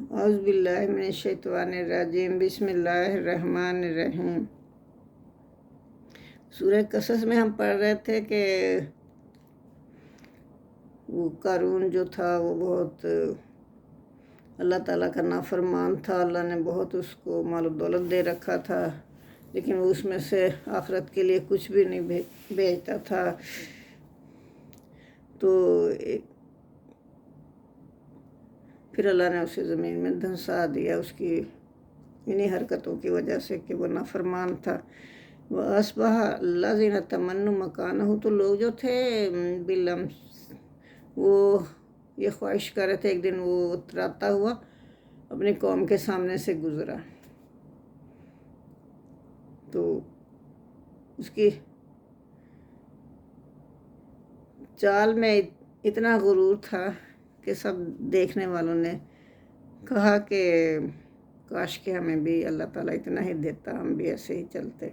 اعوذ باللہ من الشیطان الرجیم بسم اللہ الرحمن الرحیم۔ سورہ قصص میں ہم پڑھ رہے تھے کہ وہ قارون جو تھا وہ بہت اللہ تعالیٰ کا نافرمان تھا۔ اللہ نے بہت اس کو مال و دولت دے رکھا تھا، لیکن وہ اس میں سے آخرت کے لیے کچھ بھی نہیں بھیجتا تھا۔ تو پھر اللہ نے اسے زمین میں دھنسا دیا اس کی انہی حرکتوں کی وجہ سے کہ وہ نافرمان تھا۔ وَأَصْبَحَ الَّذِينَ تَمَنُّوا مَكَانَهُ، تو لوگ جو تھے بالامس وہ یہ خواہش کر رہے تھے، ایک دن وہ اتراتا ہوا اپنی قوم کے سامنے سے گزرا تو اس کی چال میں اتنا غرور تھا کہ سب دیکھنے والوں نے کہا کہ کاش کہ ہمیں بھی اللہ تعالیٰ اتنا ہی دیتا، ہم بھی ایسے ہی چلتے۔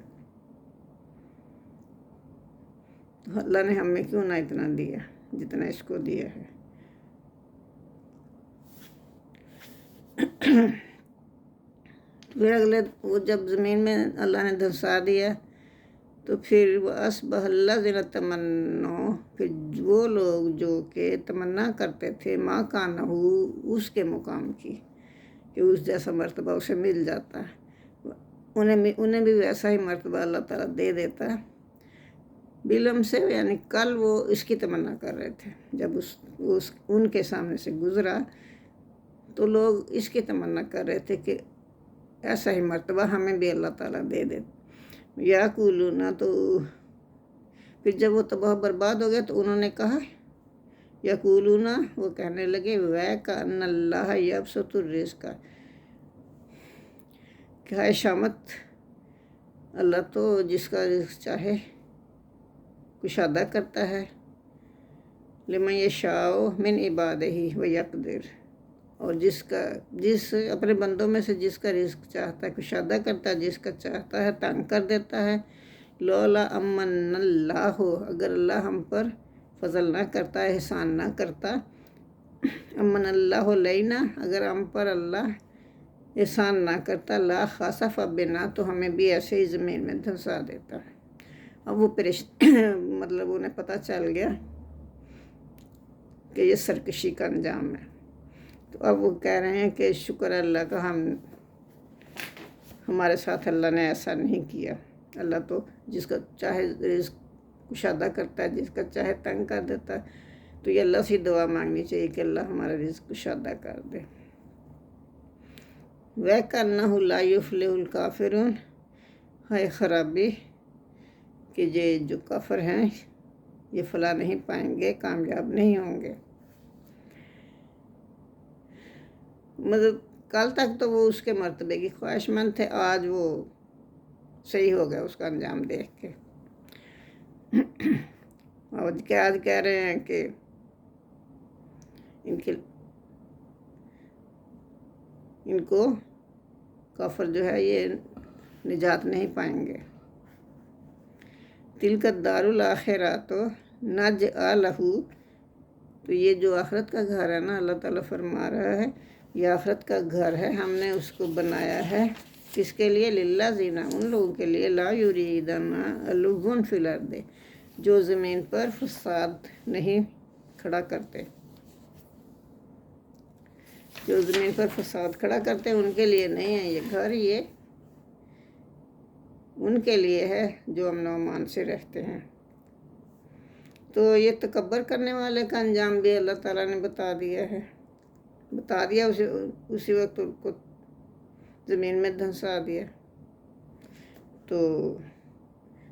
تو اللہ نے ہمیں کیوں نہ اتنا دیا جتنا اس کو دیا ہے۔ پھر اگلے وہ جب زمین میں اللہ نے دھنسا دیا تو پھر وَأَصْبَحَ الَّذِينَ تَمَنَّوْا، پھر وہ لوگ جو کہ تمنا کرتے تھے مَكَانَهُ، اس کے مقام کی، کہ اس جیسا مرتبہ اسے مل جاتا، انہیں بھی ویسا ہی مرتبہ اللہ تعالیٰ دے دیتا۔ بلم سے یعنی کل وہ اس کی تمنا کر رہے تھے، جب ان کے سامنے سے گزرا تو لوگ اس کی تمنا کر رہے تھے کہ ایسا ہی مرتبہ ہمیں بھی اللہ تعالیٰ دے دے۔ یا کولونا، تو پھر جب وہ تباہ برباد ہو گیا تو انہوں نے کہا، یا کولونا، وہ کہنے لگے وَيْكَأَنَّ اللَّهَ يَبْسُطُ الرِّزْقَ، کہ ہے شامت، اللہ تو جس کا رزق چاہے کشادہ کرتا ہے، لمن یشاء من عبادہ ویقدر، اور جس اپنے بندوں میں سے جس کا رزق چاہتا ہے کشادہ کرتا ہے، جس کا چاہتا ہے تنگ کر دیتا ہے۔ لولا امن اللہ، اگر اللہ ہم پر فضل نہ کرتا، احسان نہ کرتا، امن اللہ علینا، اگر ہم پر اللہ احسان نہ کرتا، لا خسف بنا، تو ہمیں بھی ایسے ہی زمین میں دھنسا دیتا۔ اب وہ مطلب انہیں پتہ چل گیا کہ یہ سرکشی کا انجام ہے۔ تو اب وہ کہہ رہے ہیں کہ شکر اللہ کا، ہمارے ساتھ اللہ نے ایسا نہیں کیا۔ اللہ تو جس کا چاہے رزق کشادہ کرتا ہے، جس کا چاہے تنگ کر دیتا ہے، تو یہ اللہ سے دعا مانگنی چاہیے کہ اللہ ہمارا رزق کشادہ کر دے۔ وَإِنَّهُ لَا يُفْلِحُ الْكَافِرُونَ، ہے خرابی کہ یہ جو کافر ہیں یہ فلاح نہیں پائیں گے، کامیاب نہیں ہوں گے۔ مطلب کل تک تو وہ اس کے مرتبے کی خواہش مند تھے، آج وہ صحیح ہو گیا اس کا انجام دیکھ کے۔ آج کہہ رہے ہیں کہ ان کو کافر جو ہے یہ نجات نہیں پائیں گے۔ تِلْکَ الدَّارُ الْآخِرَةُ نَجْعَلُهُ، تو یہ جو آخرت کا گھر ہے نا، اللہ تعالیٰ فرما رہا ہے یہ آخرت کا گھر ہے، ہم نے اس کو بنایا ہے کس کے لیے؟ لِلَّذِينَ، ان لوگوں کے لیے، لا یریدون عُلُوًّا فِی الْأَرْضِ، جو زمین پر فساد نہیں کھڑا کرتے، جو زمین پر فساد کھڑا کرتے ان کے لیے نہیں ہے یہ گھر، یہ ان کے لیے ہے جو امن و امان سے رہتے ہیں۔ تو یہ تکبر کرنے والے کا انجام بھی اللہ تعالیٰ نے بتا دیا اسی وقت ان کو زمین میں دھنسا دیا۔ تو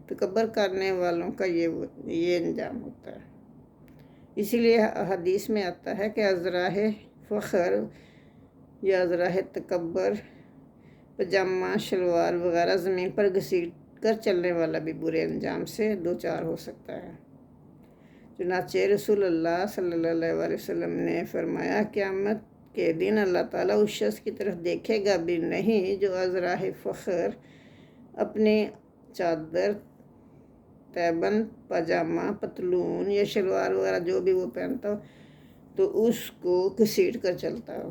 تکبر کرنے والوں کا یہ انجام ہوتا ہے۔ اسی لیے حدیث میں آتا ہے کہ ازراہ فخر یا ازراہ تکبر، پجامہ شلوار وغیرہ زمین پر گھسیٹ کر چلنے والا بھی برے انجام سے دوچار ہو سکتا ہے۔ چنانچہ رسول اللہ صلی اللہ علیہ وسلم نے فرمایا، قیامت کے دن اللہ تعالیٰ اس شخص کی طرف دیکھے گا بھی نہیں جو ازراہ فخر، اپنی چادر، تیبند، پاجامہ، پتلون یا شلوار وغیرہ جو بھی وہ پہنتا ہو تو اس کو گھسیٹ کر چلتا ہو۔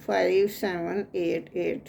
5788।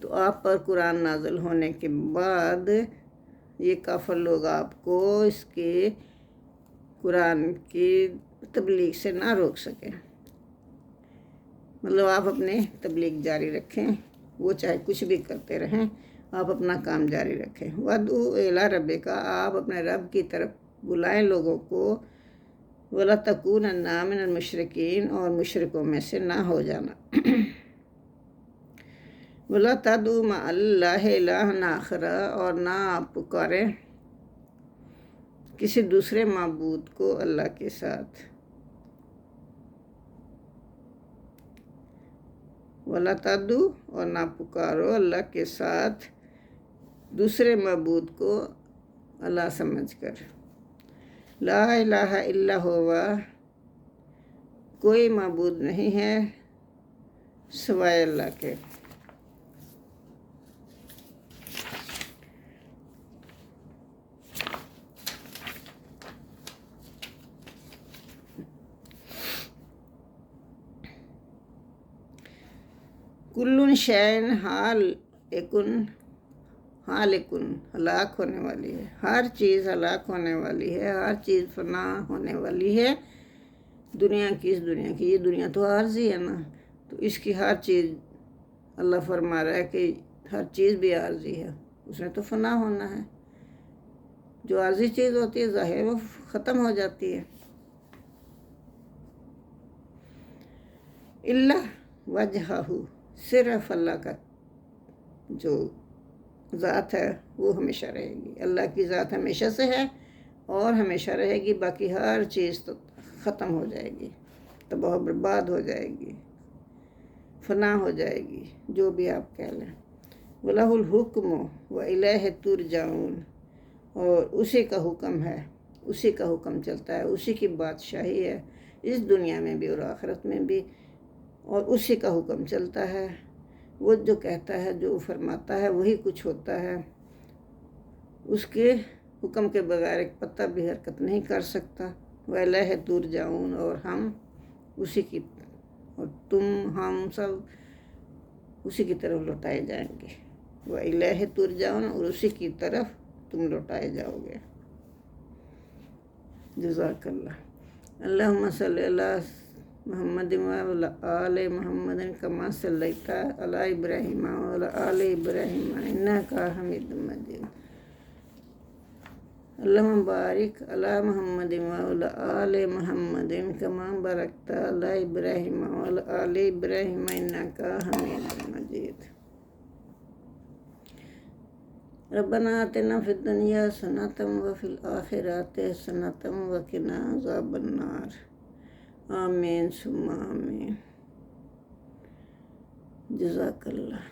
تو آپ پر قرآن نازل ہونے کے بعد یہ کافر لوگ آپ کو اس کے قرآن کی تبلیغ سے نہ روک سکیں، مطلب آپ اپنے تبلیغ جاری رکھیں، وہ چاہے کچھ بھی کرتے رہیں، آپ اپنا کام جاری رکھیں۔ وَادْعُوا إِلَىٰ رَبِّكَ، آپ اپنے رب کی طرف بلائیں لوگوں کو، وَلَا تَكُونَنَّ مِنَ الْمُشْرِكِينَ، اور مشرکوں میں سے نہ ہو جانا۔ وَلَا تَدْعُوا مَعَ اللَّهِ إِلَٰهًا آخَرَ، اور نہ آپ پکاریں کسی دوسرے معبود کو اللہ کے ساتھ۔ وَلَا تَدْعُوا، اور نہ پکارو اللہ کے ساتھ دوسرے معبود کو اللہ سمجھ کر۔ لا الہ الا ہوا، کوئی معبود نہیں ہے سوائے اللہ کے۔ کل شیء ہالکن، ہلاک ہونے والی ہے، ہر چیز ہلاک ہونے والی ہے، ہر چیز فنا ہونے والی ہے۔ دنیا کی، اس دنیا کی، یہ دنیا تو عارضی ہے نا، تو اس کی ہر چیز اللہ فرما رہا ہے کہ ہر چیز بھی عارضی ہے، اس نے تو فنا ہونا ہے۔ جو عارضی چیز ہوتی ہے ظاہر وہ ختم ہو جاتی ہے۔ اللہ وجہہ، صرف اللہ کا جو ذات ہے وہ ہمیشہ رہے گی۔ اللہ کی ذات ہمیشہ سے ہے اور ہمیشہ رہے گی، باقی ہر چیز تو ختم ہو جائے گی، تباہ و برباد ہو جائے گی، فنا ہو جائے گی، جو بھی آپ کہہ لیں۔ وَلَهُ الْحُكْمُ وَإِلَيْهِ تُرْجَعُونَ، اور اسی کا حکم ہے، اسی کا حکم چلتا ہے، اسی کی بادشاہی ہے اس دنیا میں بھی اور آخرت میں بھی، اور اسی کا حکم چلتا ہے۔ وہ جو کہتا ہے، جو فرماتا ہے وہی کچھ ہوتا ہے، اس کے حکم کے بغیر ایک پتہ بھی حرکت نہیں کر سکتا۔ وَإِلَيْهِ تُرْجَعُونَ، اور ہم اسی کی، اور تم، ہم سب اسی کی طرف لوٹائے جائیں گے۔ وَإِلَيْهِ تُرْجَعُونَ، اور اسی کی طرف تم لوٹائے جاؤ گے۔ جزاک اللہ۔ اللہم صلی اللہ محمد وعلی آل محمد کما صلیت علی ابراہیم وعلی آل ابراہیم انک حمید مجید۔ اللہم بارک علی محمد وعلی آل محمد کما بارکت علی ابراہیم وعلی آل ابراہیم انک حمید مجید۔ ربنا آتنا فی الدنیا حسنۃ وفی الآخرۃ حسنۃ وقنا عذاب النار۔ آمین ثم آمین۔ جزاک اللہ۔